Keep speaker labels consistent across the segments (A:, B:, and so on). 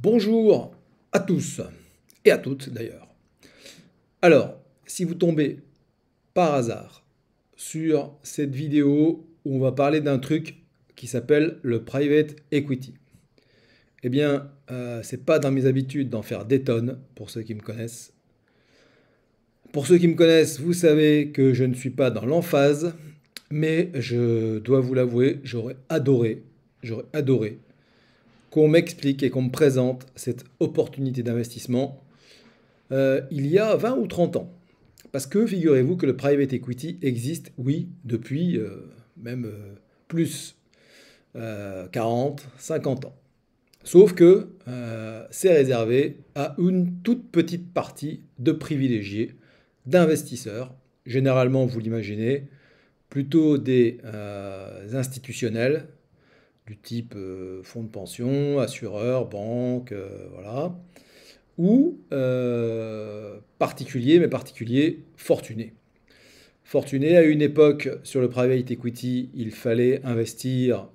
A: Bonjour à tous, et à toutes d'ailleurs. Alors, si vous tombez par hasard sur cette vidéo où on va parler d'un truc qui s'appelle le private equity, eh bien, c'est pas dans mes habitudes d'en faire des tonnes, pour ceux qui me connaissent. Pour ceux qui me connaissent, vous savez que je ne suis pas dans l'emphase, mais je dois vous l'avouer, j'aurais adoré qu'on m'explique et qu'on me présente cette opportunité d'investissement il y a 20 ou 30 ans. Parce que figurez-vous que le private equity existe, oui, depuis même plus 40, 50 ans. Sauf que c'est réservé à une toute petite partie de privilégiés, d'investisseurs, généralement, vous l'imaginez, plutôt des institutionnels, du type fonds de pension, assureurs, banques, voilà, ou particuliers, mais particuliers fortunés. Fortunés, à une époque, sur le private equity, il fallait investir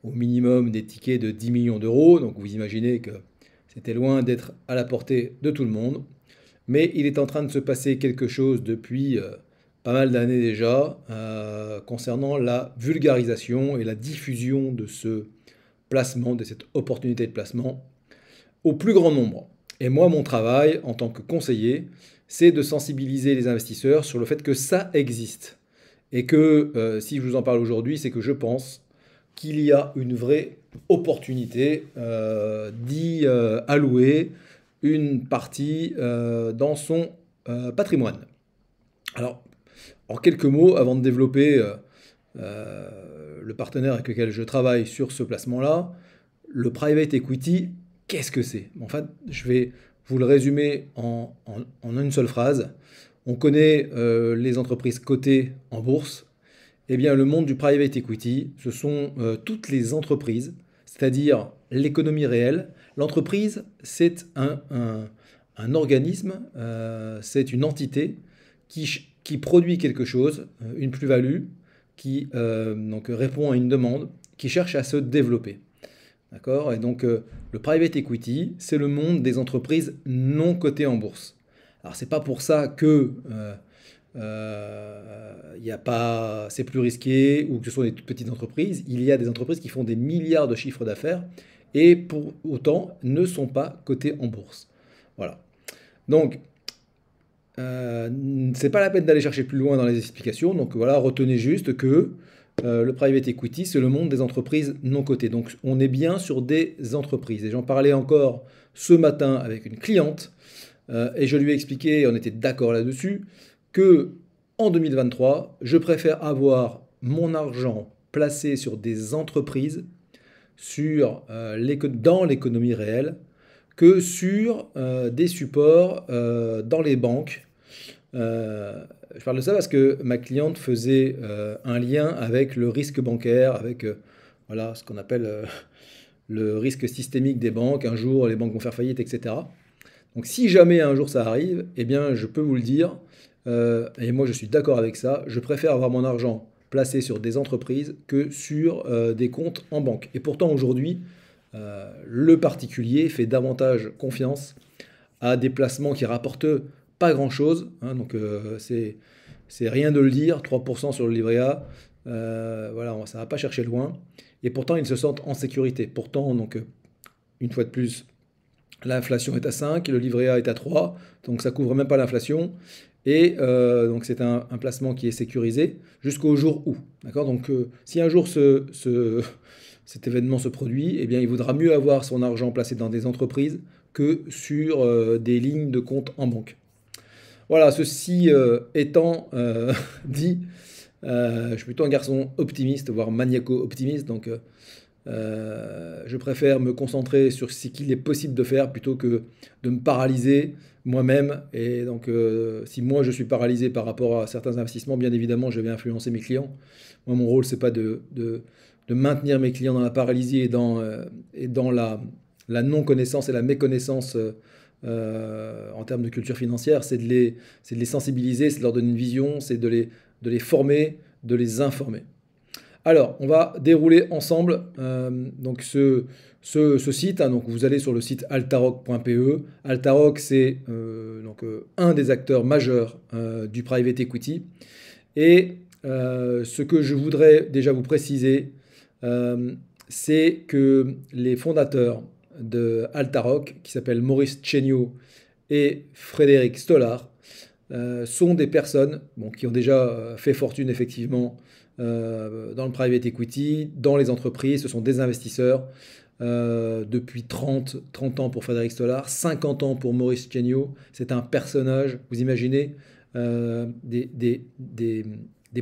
A: au minimum des tickets de 10 millions d'euros, donc vous imaginez que c'était loin d'être à la portée de tout le monde. Mais il est en train de se passer quelque chose depuis pas mal d'années déjà concernant la vulgarisation et la diffusion de ce placement, de cette opportunité de placement au plus grand nombre. Et moi, mon travail en tant que conseiller, c'est de sensibiliser les investisseurs sur le fait que ça existe. Et que si je vous en parle aujourd'hui, c'est que je pense qu'il y a une vraie opportunité d'y allouer une partie dans son patrimoine. Alors, en quelques mots, avant de développer le partenaire avec lequel je travaille sur ce placement-là, le private equity, qu'est-ce que c'est? En fait, je vais vous le résumer en une seule phrase. On connaît les entreprises cotées en bourse. Eh bien, le monde du private equity, ce sont toutes les entreprises, c'est-à-dire l'économie réelle. L'entreprise, c'est un organisme, c'est une entité qui produit quelque chose, une plus-value, qui donc répond à une demande, qui cherche à se développer. D'accord? Et donc, le private equity, c'est le monde des entreprises non cotées en bourse. Alors, c'est pas pour ça que y a pas, c'est plus risqué ou que ce sont des toutes petites entreprises. Il y a des entreprises qui font des milliards de chiffres d'affaires et pour autant ne sont pas cotées en bourse. Voilà. Donc, c'est pas la peine d'aller chercher plus loin dans les explications. Donc voilà, retenez juste que le private equity, c'est le monde des entreprises non cotées. Donc on est bien sur des entreprises. Et j'en parlais encore ce matin avec une cliente et je lui ai expliqué, et on était d'accord là-dessus, que en 2023, je préfère avoir mon argent placé sur des entreprises dans l'économie réelle que sur des supports dans les banques. Je parle de ça parce que ma cliente faisait un lien avec le risque bancaire, avec voilà, ce qu'on appelle le risque systémique des banques. Un jour, les banques vont faire faillite, etc. Donc si jamais un jour ça arrive, eh bien je peux vous le dire, et moi je suis d'accord avec ça, je préfère avoir mon argent placé sur des entreprises que sur des comptes en banque. Et pourtant aujourd'hui, le particulier fait davantage confiance à des placements qui rapportent pas grand-chose, hein, donc c'est rien de le dire, 3% sur le livret A, voilà, ça va pas chercher loin. Et pourtant ils se sentent en sécurité. Pourtant, donc une fois de plus, l'inflation est à 5, le livret A est à 3, donc ça couvre même pas l'inflation. Et donc c'est un placement qui est sécurisé jusqu'au jour où. D'accord? Donc si un jour cet événement se produit, eh bien il vaudra mieux avoir son argent placé dans des entreprises que sur des lignes de compte en banque. Voilà, ceci étant dit, je suis plutôt un garçon optimiste, voire maniaco-optimiste, donc je préfère me concentrer sur ce qu'il est possible de faire plutôt que de me paralyser moi-même. Et donc, si moi je suis paralysé par rapport à certains investissements, bien évidemment, je vais influencer mes clients. Moi, mon rôle, c'est pas de maintenir mes clients dans la paralysie et dans la non-connaissance et la méconnaissance en termes de culture financière, c'est de les sensibiliser, c'est de leur donner une vision, c'est de les former, de les informer. Alors, on va dérouler ensemble donc Ce site, hein, donc vous allez sur le site altaroc.pe. Altaroc, c'est un des acteurs majeurs du private equity. Et ce que je voudrais déjà vous préciser, c'est que les fondateurs de Altaroc, qui s'appellent Maurice Chéniaud et Frédéric Stollard, sont des personnes qui ont déjà fait fortune effectivement dans le private equity, dans les entreprises. Ce sont des investisseurs depuis 30 ans pour Frédéric Stollard, 50 ans pour Maurice Chéniaud. C'est un personnage, vous imaginez, des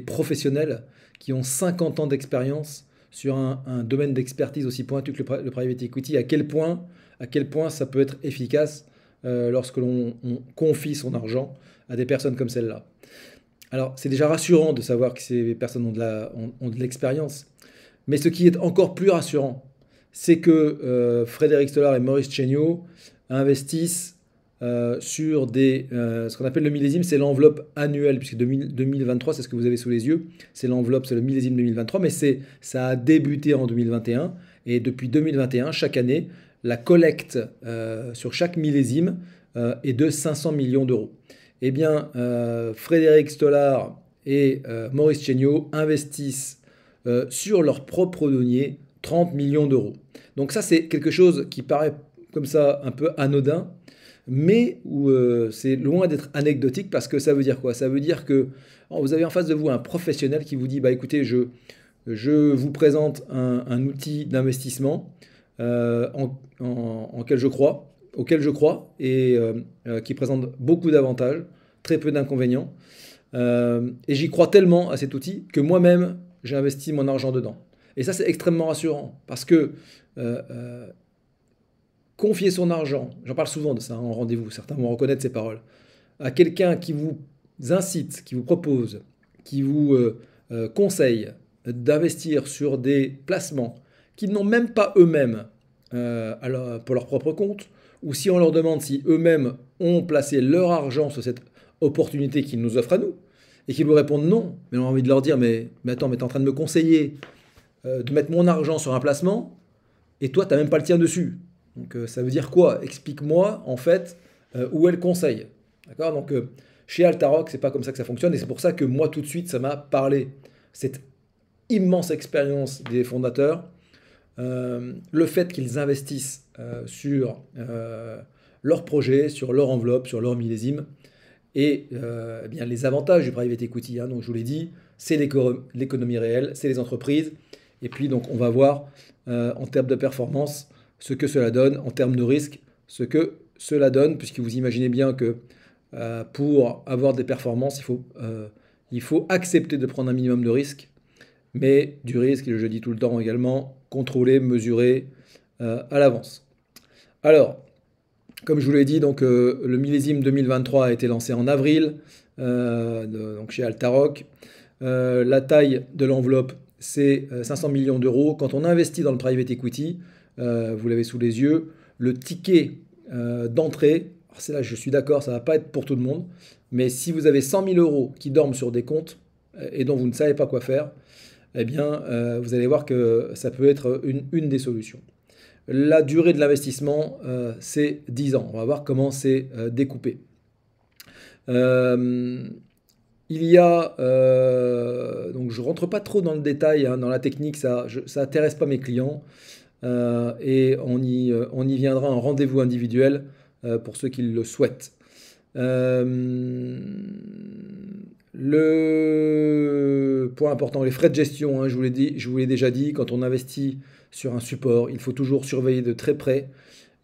A: professionnels qui ont 50 ans d'expérience sur un domaine d'expertise aussi pointu que le private equity, à quel point ça peut être efficace lorsque l'on confie son argent à des personnes comme celle-là. Alors, c'est déjà rassurant de savoir que ces personnes ont de l'expérience, mais ce qui est encore plus rassurant, c'est que Frédéric Stollard et Maurice Chéniaud investissent sur ce qu'on appelle le millésime, c'est l'enveloppe annuelle, puisque 2023, c'est ce que vous avez sous les yeux, c'est l'enveloppe, c'est le millésime 2023, mais ça a débuté en 2021, et depuis 2021, chaque année, la collecte sur chaque millésime est de 500 millions d'euros. Eh bien, Frédéric Stollard et Maurice Chéniaud investissent sur leur propre denier 30 millions d'euros. Donc ça, c'est quelque chose qui paraît comme ça un peu anodin, mais où c'est loin d'être anecdotique, parce que ça veut dire quoi? Ça veut dire que vous avez en face de vous un professionnel qui vous dit, bah écoutez, je vous présente un outil d'investissement auquel je crois, et qui présente beaucoup d'avantages, très peu d'inconvénients. Et j'y crois tellement à cet outil que moi-même, j'ai investi mon argent dedans. Et ça, c'est extrêmement rassurant, parce que confier son argent, j'en parle souvent de ça en rendez-vous, certains vont reconnaître ces paroles, à quelqu'un qui vous incite, qui vous propose, qui vous conseille d'investir sur des placements qu'ils n'ont même pas eux-mêmes pour leur propre compte, ou si on leur demande si eux-mêmes ont placé leur argent sur cette opportunité qu'ils nous offrent à nous, et qu'ils vous répondent non, mais on a envie de leur dire, mais attends, mais tu es en train de me conseiller de mettre mon argent sur un placement, et toi, tu n'as même pas le tien dessus. Donc ça veut dire quoi? Explique-moi en fait où est le conseil. D'accord? Donc chez Altaroc, c'est pas comme ça que ça fonctionne, et c'est pour ça que moi tout de suite ça m'a parlé. Cette immense expérience des fondateurs, le fait qu'ils investissent sur leur projet, sur leur enveloppe, sur leur millésime, et eh bien, les avantages du private equity, hein, donc je vous l'ai dit, c'est l'économie réelle, c'est les entreprises, et puis donc on va voir en termes de performance ce que cela donne, en termes de risque, ce que cela donne, puisque vous imaginez bien que pour avoir des performances, il faut accepter de prendre un minimum de risque, mais du risque, et je dis tout le temps également, contrôlé, mesuré à l'avance. Alors, comme je vous l'ai dit, donc, le millésime 2023 a été lancé en avril donc chez Altaroc. La taille de l'enveloppe, c'est 500 millions d'euros. Quand on investit dans le private equity, vous l'avez sous les yeux, le ticket d'entrée, c'est là je suis d'accord, ça ne va pas être pour tout le monde, mais si vous avez 100 000 euros qui dorment sur des comptes et dont vous ne savez pas quoi faire, eh bien, vous allez voir que ça peut être une des solutions. La durée de l'investissement, c'est 10 ans. On va voir comment c'est découpé. Il y a, donc je ne rentre pas trop dans le détail, hein, dans la technique, ça n'intéresse pas mes clients. Et on y viendra en rendez-vous individuel pour ceux qui le souhaitent. Le point important, les frais de gestion, hein, je vous l'ai déjà dit, quand on investit sur un support, il faut toujours surveiller de très près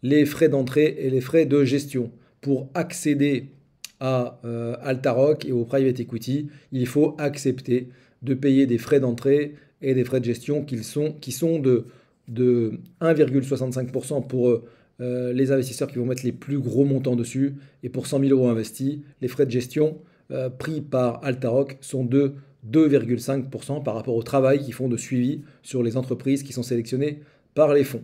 A: les frais d'entrée et les frais de gestion. Pour accéder à Altaroc et au private equity, il faut accepter de payer des frais d'entrée et des frais de gestion qui sont de 1,65% pour les investisseurs qui vont mettre les plus gros montants dessus, et pour 100 000 euros investis, les frais de gestion pris par Altaroc sont de 2,5% par rapport au travail qu'ils font de suivi sur les entreprises qui sont sélectionnées par les fonds.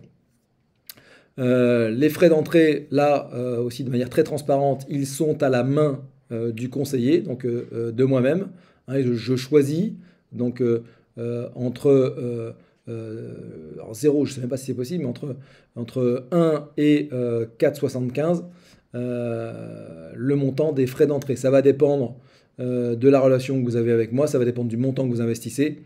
A: Les frais d'entrée, là aussi de manière très transparente, ils sont à la main du conseiller, donc de moi-même. Hein, je choisis donc entre alors 0, je ne sais même pas si c'est possible, mais entre 1 et 4,75 le montant des frais d'entrée. Ça va dépendre de la relation que vous avez avec moi, ça va dépendre du montant que vous investissez.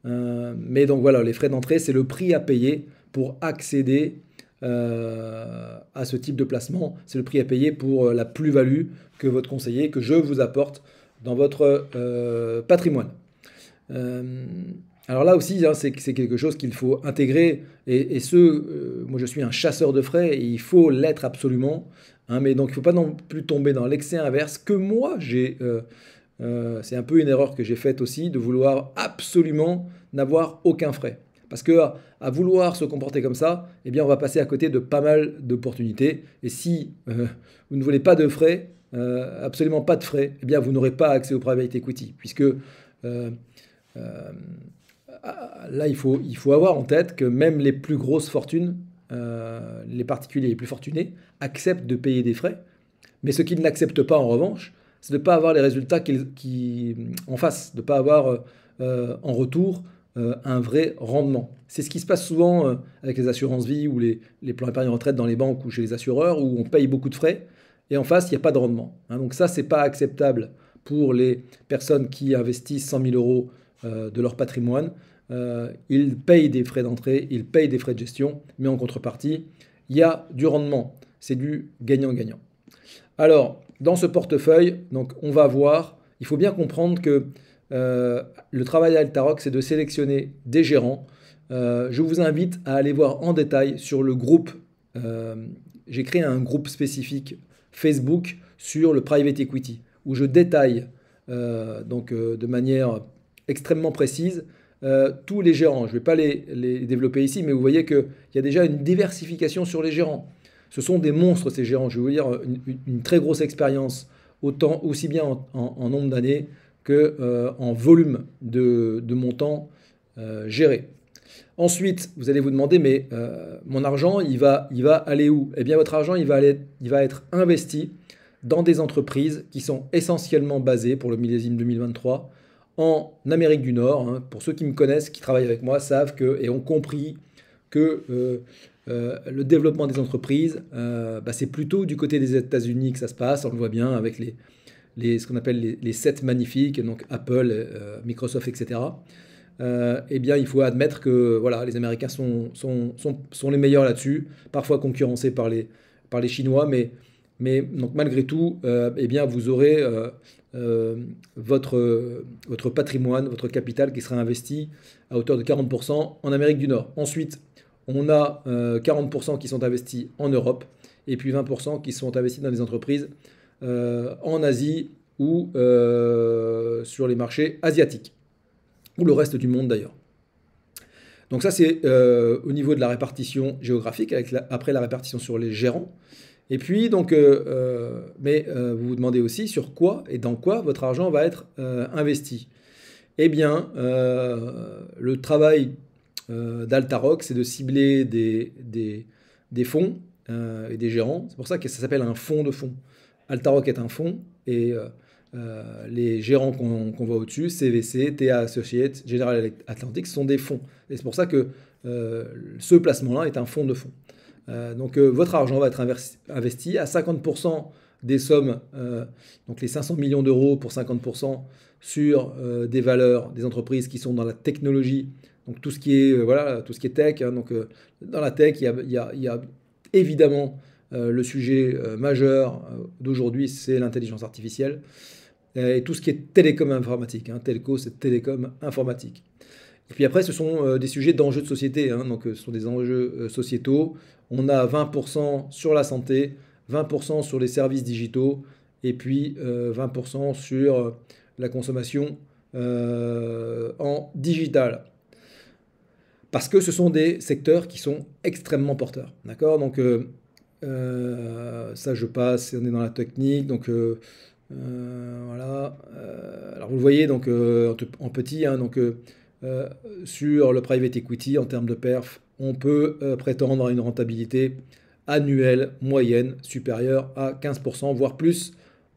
A: Mais donc voilà, les frais d'entrée, c'est le prix à payer pour accéder à ce type de placement. C'est le prix à payer pour la plus-value que votre conseiller, que je vous apporte dans votre patrimoine. Alors là aussi, hein, c'est quelque chose qu'il faut intégrer. Moi je suis un chasseur de frais et il faut l'être absolument. Hein, mais donc il ne faut pas non plus tomber dans l'excès inverse que moi c'est un peu une erreur que j'ai faite aussi de vouloir absolument n'avoir aucun frais. Parce que à vouloir se comporter comme ça, eh bien on va passer à côté de pas mal d'opportunités. Et si vous ne voulez pas de frais, absolument pas de frais, eh bien vous n'aurez pas accès au private equity, puisque euh, là, il faut avoir en tête que même les plus grosses fortunes, les particuliers les plus fortunés, acceptent de payer des frais. Mais ce qu'ils n'acceptent pas, en revanche, c'est de ne pas avoir les résultats en face, de ne pas avoir en retour un vrai rendement. C'est ce qui se passe souvent avec les assurances vie ou les plans épargne retraite dans les banques ou chez les assureurs, où on paye beaucoup de frais et en face, il n'y a pas de rendement. Hein, donc ça, c'est pas acceptable pour les personnes qui investissent 100 000 euros de leur patrimoine. Ils payent des frais d'entrée, ils payent des frais de gestion, mais en contrepartie, il y a du rendement. C'est du gagnant-gagnant. Alors, dans ce portefeuille, donc, on va voir, il faut bien comprendre que le travail à Altaroc, c'est de sélectionner des gérants. Je vous invite à aller voir en détail sur le groupe. J'ai créé un groupe spécifique Facebook sur le private equity, où je détaille de manière extrêmement précise tous les gérants. Je ne vais pas les développer ici, mais vous voyez qu'il y a déjà une diversification sur les gérants. Ce sont des monstres, ces gérants. Je vais vous dire, une très grosse expérience, aussi bien en nombre d'années qu'en volume de montants gérés. Ensuite, vous allez vous demander, mais mon argent, il va aller où? Eh bien, votre argent, il va être investi dans des entreprises qui sont essentiellement basées, pour le millésime 2023, en Amérique du Nord. Hein. Pour ceux qui me connaissent, qui travaillent avec moi, savent et ont compris que le développement des entreprises, c'est plutôt du côté des États-Unis que ça se passe. On le voit bien avec ce qu'on appelle les 7 magnifiques, donc Apple, Microsoft, etc. Eh bien, il faut admettre que voilà, les Américains sont les meilleurs là-dessus, parfois concurrencés par les Chinois, mais donc, malgré tout, eh bien, vous aurez votre patrimoine, votre capital qui sera investi à hauteur de 40% en Amérique du Nord. Ensuite, on a 40% qui sont investis en Europe et puis 20% qui sont investis dans des entreprises en Asie ou sur les marchés asiatiques, ou le reste du monde d'ailleurs. Donc ça, c'est au niveau de la répartition géographique, après la répartition sur les gérants. Et puis, donc, vous vous demandez aussi sur quoi et dans quoi votre argent va être investi. Eh bien, le travail d'Altaroc, c'est de cibler des fonds et des gérants. C'est pour ça que ça s'appelle un fonds de fonds. Altaroc est un fonds et les gérants qu'on voit au-dessus, CVC, TA Associates, General Atlantic, sont des fonds. Et c'est pour ça que ce placement-là est un fonds de fonds. Donc votre argent va être investi à 50% des sommes, donc les 500 millions d'euros pour 50% sur des valeurs, des entreprises qui sont dans la technologie, donc tout ce qui est tech. Hein, donc dans la tech, il y a évidemment le sujet majeur d'aujourd'hui, c'est l'intelligence artificielle et tout ce qui est télécom informatique. Hein, telco, c'est télécom informatique. Et puis après, ce sont des sujets d'enjeux de société, hein, donc ce sont des enjeux sociétaux. On a 20% sur la santé, 20% sur les services digitaux, et puis 20% sur la consommation en digital. Parce que ce sont des secteurs qui sont extrêmement porteurs. D'accord? Donc ça, je passe, on est dans la technique, donc voilà. Alors vous le voyez donc en petit, hein, donc sur le private equity en termes de perf, on peut prétendre à une rentabilité annuelle moyenne supérieure à 15%, voire plus.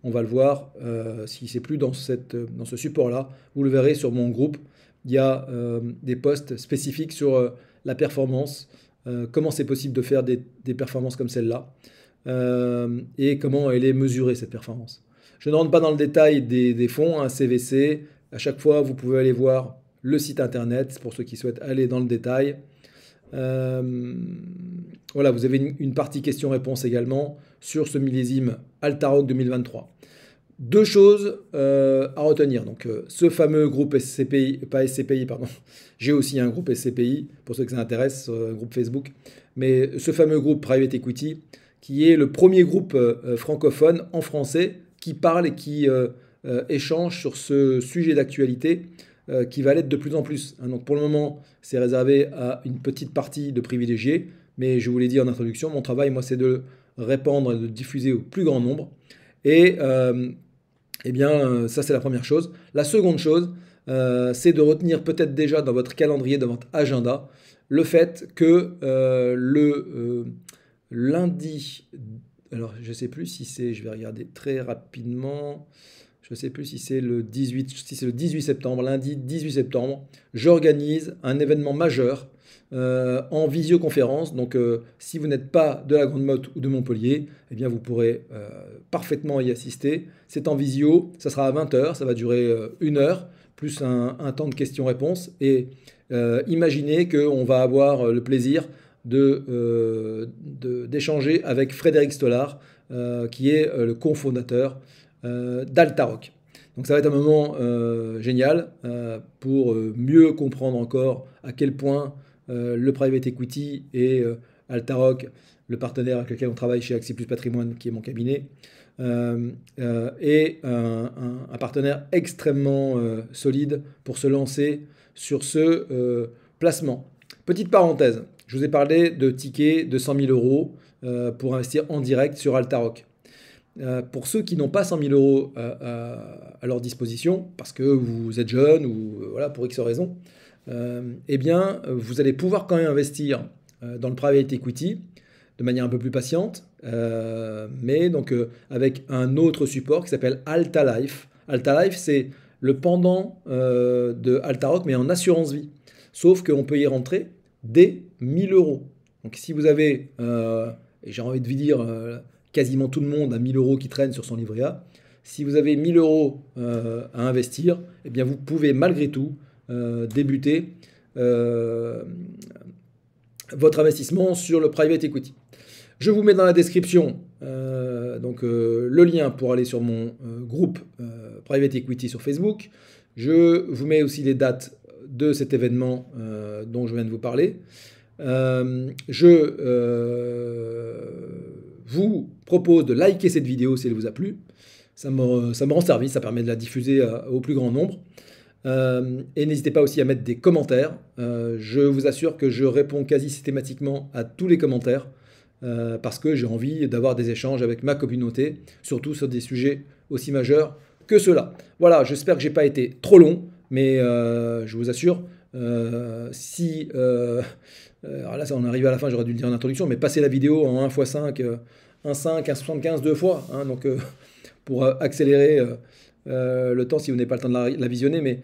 A: On va le voir si c'est plus dans ce support-là. Vous le verrez sur mon groupe il y a des posts spécifiques sur la performance, comment c'est possible de faire des performances comme celle-là, et comment elle est mesurée, cette performance. Je ne rentre pas dans le détail des fonds, hein, CVC. À chaque fois, vous pouvez aller voir le site internet pour ceux qui souhaitent aller dans le détail. Voilà, vous avez une partie questions-réponses également sur ce millésime Altaroc 2023. Deux choses à retenir. Donc, ce fameux groupe SCPI, pas SCPI, pardon. J'ai aussi un groupe SCPI, pour ceux que ça intéresse, un groupe Facebook. Mais ce fameux groupe Private Equity, qui est le premier groupe francophone en français qui parle et qui échange sur ce sujet d'actualité qui va l'être de plus en plus. Hein. Donc, pour le moment, c'est réservé à une petite partie de privilégiés. Mais je vous l'ai dit en introduction, mon travail, moi, c'est de répandre et de diffuser au plus grand nombre. Et eh bien, ça, c'est la première chose. La seconde chose, c'est de retenir peut-être déjà dans votre calendrier, dans votre agenda, le fait que le lundi, alors je ne sais plus si c'est, je vais regarder très rapidement, je ne sais plus si c'est le 18 septembre, lundi 18 septembre, j'organise un événement majeur en visioconférence. Donc, si vous n'êtes pas de la Grande Motte ou de Montpellier, eh bien, vous pourrez parfaitement y assister. C'est en visio, ça sera à 20 h, ça va durer 1 heure, plus un temps de questions-réponses. Et imaginez qu'on va avoir le plaisir d'échanger avec Frédéric Stollard, qui est le cofondateur d'Altaroc. Donc ça va être un moment génial pour mieux comprendre encore à quel point le private equity et Altaroc, le partenaire avec lequel on travaille chez Axi Plus Patrimoine, qui est mon cabinet, est un partenaire extrêmement solide pour se lancer sur ce placement. Petite parenthèse, je vous ai parlé de tickets de 100 000 euros pour investir en direct sur Altaroc. Pour ceux qui n'ont pas 100 000 euros à leur disposition, parce que vous êtes jeune ou voilà, pour X raisons, eh bien, vous allez pouvoir quand même investir dans le private equity de manière un peu plus patiente, mais donc avec un autre support qui s'appelle AltaLife. AltaLife, c'est le pendant de Altaroc, mais en assurance vie. Sauf qu'on peut y rentrer dès 1 000 euros. Donc si vous avez, et j'ai envie de vous dire, quasiment tout le monde a 1 000 euros qui traînent sur son livret A, si vous avez 1 000 euros à investir, eh bien vous pouvez malgré tout débuter votre investissement sur le private equity. Je vous mets dans la description le lien pour aller sur mon groupe private equity sur Facebook. Je vous mets aussi les dates de cet événement dont je viens de vous parler. Je vous propose de liker cette vidéo si elle vous a plu. Ça me rend service, ça permet de la diffuser au plus grand nombre. Et n'hésitez pas aussi à mettre des commentaires. Je vous assure que je réponds quasi systématiquement à tous les commentaires parce que j'ai envie d'avoir des échanges avec ma communauté, surtout sur des sujets aussi majeurs que ceux-là. Voilà, j'espère que j'ai pas été trop long, mais je vous assure, si... alors là, on arrive à la fin, j'aurais dû le dire en introduction, mais passez la vidéo en 1x5, 1,5, 1,75, 2 fois, hein, donc pour accélérer le temps si vous n'avez pas le temps de la visionner, mais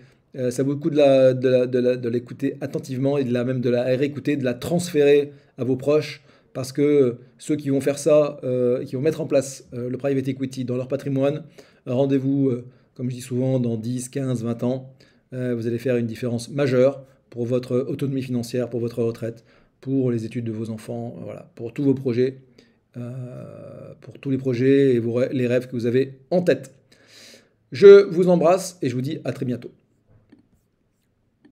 A: ça vaut le coup de l'écouter attentivement et même de la réécouter, de la transférer à vos proches, parce que ceux qui vont faire ça, qui vont mettre en place le private equity dans leur patrimoine, rendez-vous, comme je dis souvent, dans 10, 15, 20 ans, vous allez faire une différence majeure pour votre autonomie financière, pour votre retraite, pour les études de vos enfants, voilà, pour tous vos projets, pour tous les projets et les rêves que vous avez en tête. Je vous embrasse et je vous dis à très bientôt.